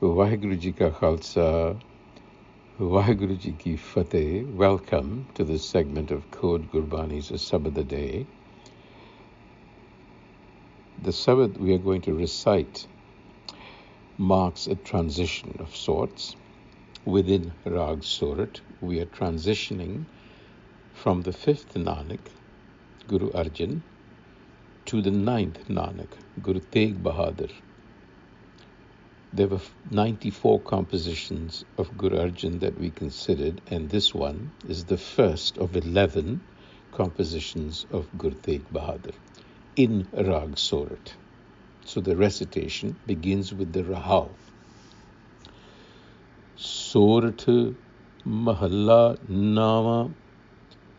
Vaheguru Ji Ka Khalsa, Vaheguru Ji Ki Fateh. Welcome to this segment of Code Gurbani's A-sabad-a-day. The sabad we are going to recite marks a transition of sorts. Within Raag Surat, we are transitioning from the 5th Nanak, Guru Arjan, to the 9th Nanak, Guru Tegh Bahadur. There were 94 compositions of Guru Arjan that we considered, and this one is the first of 11 compositions of Guru Tegh Bahadur in Raag Surat. So the recitation begins with the Rahau. Surat Mahalla Nama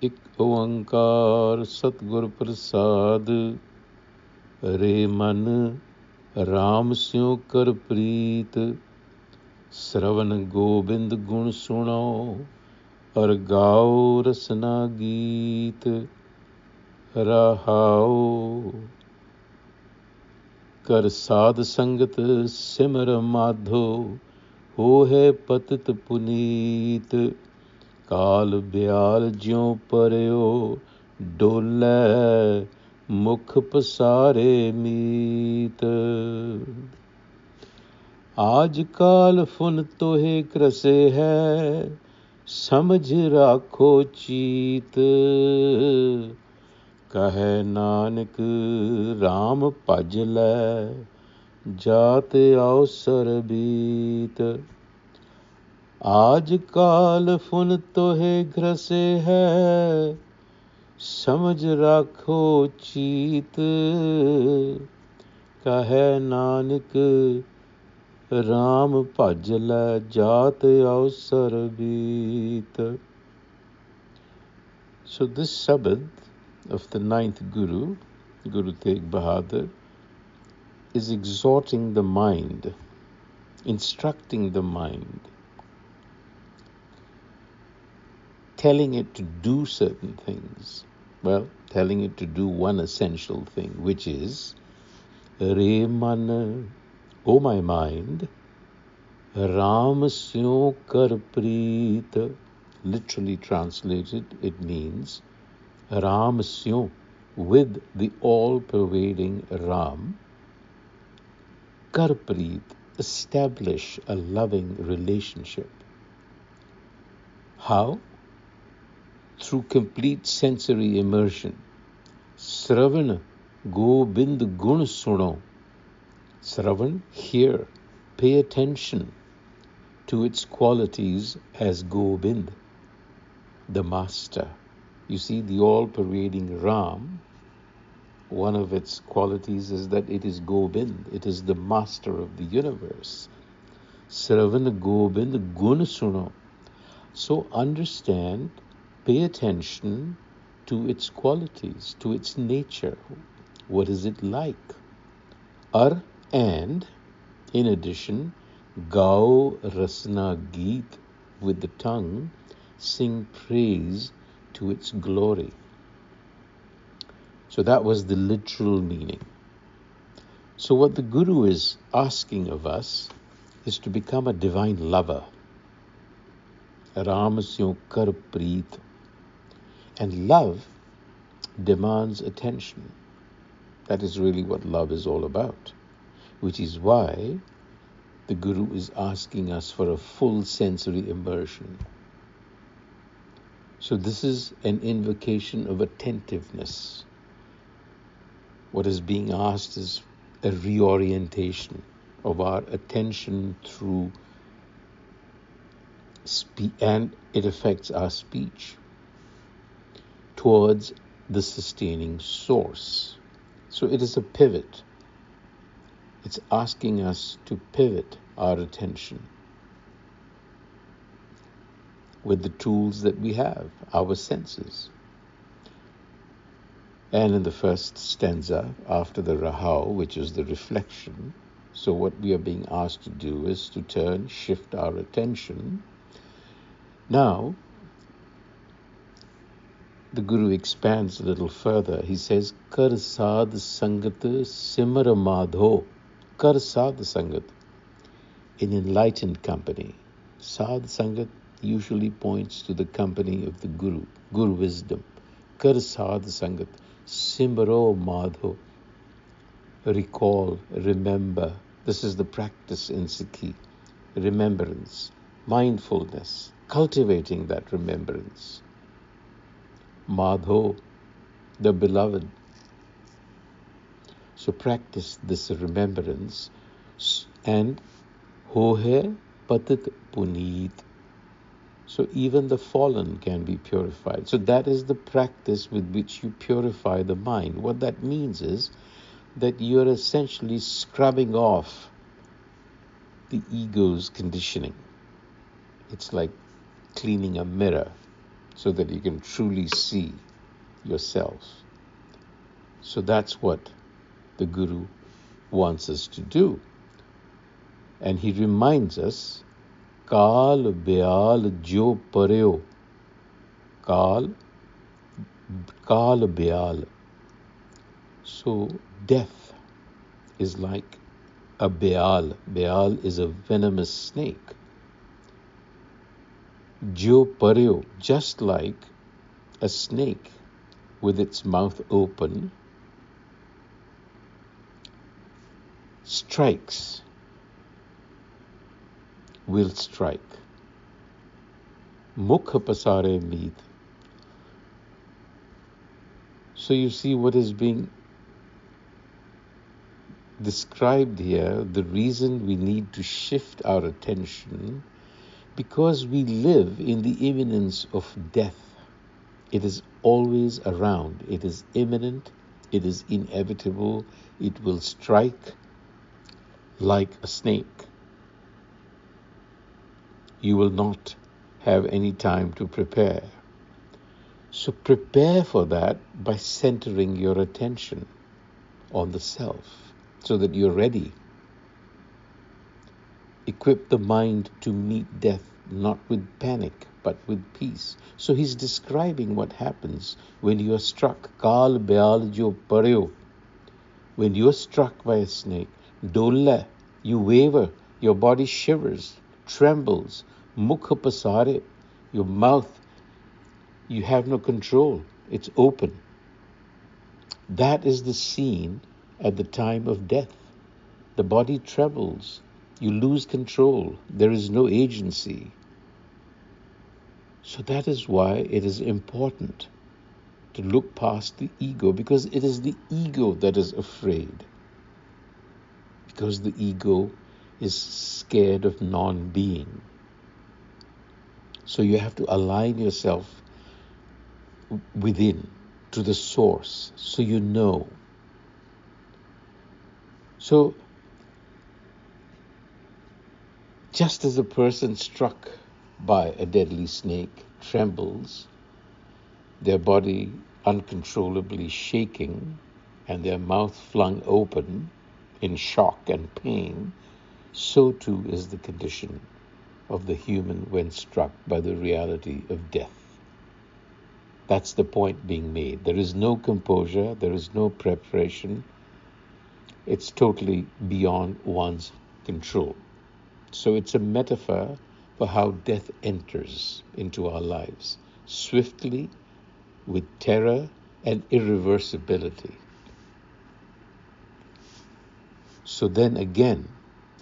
Ik Oankar Satgur Prasad Re Man Raam Siu Kar Preet Sravan Gobind Gun Suno Ar Gao Rasna Geet Rahao Kar Sad Sangat Simar Madho Ho hai patit puneet Kaal Byal Jyo Paryo Dole Mukh Pasare Meet Aaj kaal fun tohe krase hai Samjh rakho cheet Kahe Nanak Raam bhaj le जात अवसर बीत आज काल फुन तोहे ग्रसे है समझ राखो चीत कहे नानक राम भज लै जात अवसर बीत. So this sabad of the 9th Guru, Guru Tegh Bahadur, is exhorting the mind, instructing the mind, telling it to do certain things. Well, telling it to do one essential thing, which is Re Man, O my mind, Raam Siu Kar Preet. Literally translated, it means Raam Siu, with the all-pervading Ram, Kar Preet, establish a loving relationship. How? Through complete sensory immersion. Sravan Gobind Gun Suno. Sravan, hear, pay attention to its qualities as Gobind, the master. You see, the all-pervading Ram, one of its qualities is that it is Gobind. It is the master of the universe. Sravan Gobind Gun Suno. So understand, pay attention to its qualities, to its nature. What is it like? And, in addition, Gao Rasna Geet, with the tongue, sing praise to its glory. So that was the literal meaning. So what the Guru is asking of us is to become a divine lover. Raam Siu Kar Preet. And love demands attention. That is really what love is all about, which is why the Guru is asking us for a full sensory immersion. So this is an invocation of attentiveness. What is being asked is a reorientation of our attention through and it affects our speech towards the sustaining source. So it is a pivot. It's asking us to pivot our attention with the tools that we have, our senses. And in the first stanza, after the Rahau, which is the reflection, so what we are being asked to do is to shift our attention. Now, the Guru expands a little further. He says, Kar Sad Sangat Simar Madho. Kar Sad Sangat. in enlightened company. Sadh Sangat usually points to the company of the Guru wisdom. Kar Sadh Sangat, Simro Madho, recall, remember. This is the practice in Sikhi. Remembrance, mindfulness, cultivating that remembrance. Madho, the beloved. So practice this remembrance, and ho hai patit puneet. So even the fallen can be purified. So that is the practice with which you purify the mind. What that means is that you're essentially scrubbing off the ego's conditioning. It's like cleaning a mirror so that you can truly see yourself. So that's what the Guru wants us to do. And he reminds us, Kal Beal Jo Pareo. Kal Beal. So death is like a Beal. Beal is a venomous snake. Jo Pareo, just like a snake with its mouth open, strikes, will strike. Mukha pasare meet. So you see what is being described here, the reason we need to shift our attention, because we live in the imminence of death. It is always around. It is imminent. It is inevitable. It will strike like a snake. You will not have any time to prepare. So prepare for that by centering your attention on the self so that you're ready. Equip the mind to meet death not with panic but with peace. So he's describing what happens when you are struck. Kal beal jo pareo. When you are struck by a snake, dolle, you waver, your body shivers, trembles. Mukha pasare, your mouth, you have no control. It's open. That is the scene at the time of death. The body trembles. You lose control. There is no agency. So that is why it is important to look past the ego, because it is the ego that is afraid. Because the ego is scared of non-being. So you have to align yourself within to the source so you know. So just as a person struck by a deadly snake trembles, their body uncontrollably shaking and their mouth flung open in shock and pain, so too is the condition of the human when struck by the reality of death. That's the point being made. There is no composure, there is no preparation. It's totally beyond one's control. So it's a metaphor for how death enters into our lives, swiftly, with terror and irreversibility. So then again,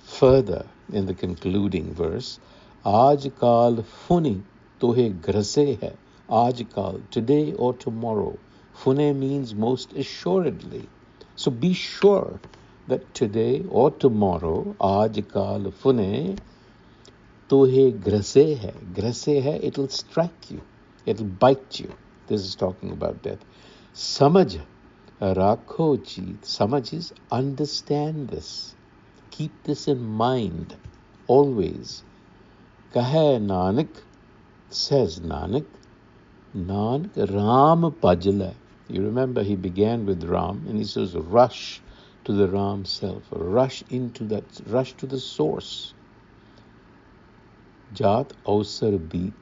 further in the concluding verse, Aaj-kal funi tohe grase hai. Aaj-kal, today or tomorrow. Fune means most assuredly. So be sure that today or tomorrow, Aaj-kal fune tohe grase hai. Grase hai, it'll strike you. It'll bite you. This is talking about death. Samajh rakho jeet. Samajh is understand this. Keep this in mind always. Kahe Nanak, says Nanak, Nanak Raam Pajla. You remember he began with Ram and he says rush to the Ram self, rush to the source. Jat Ausar Beat,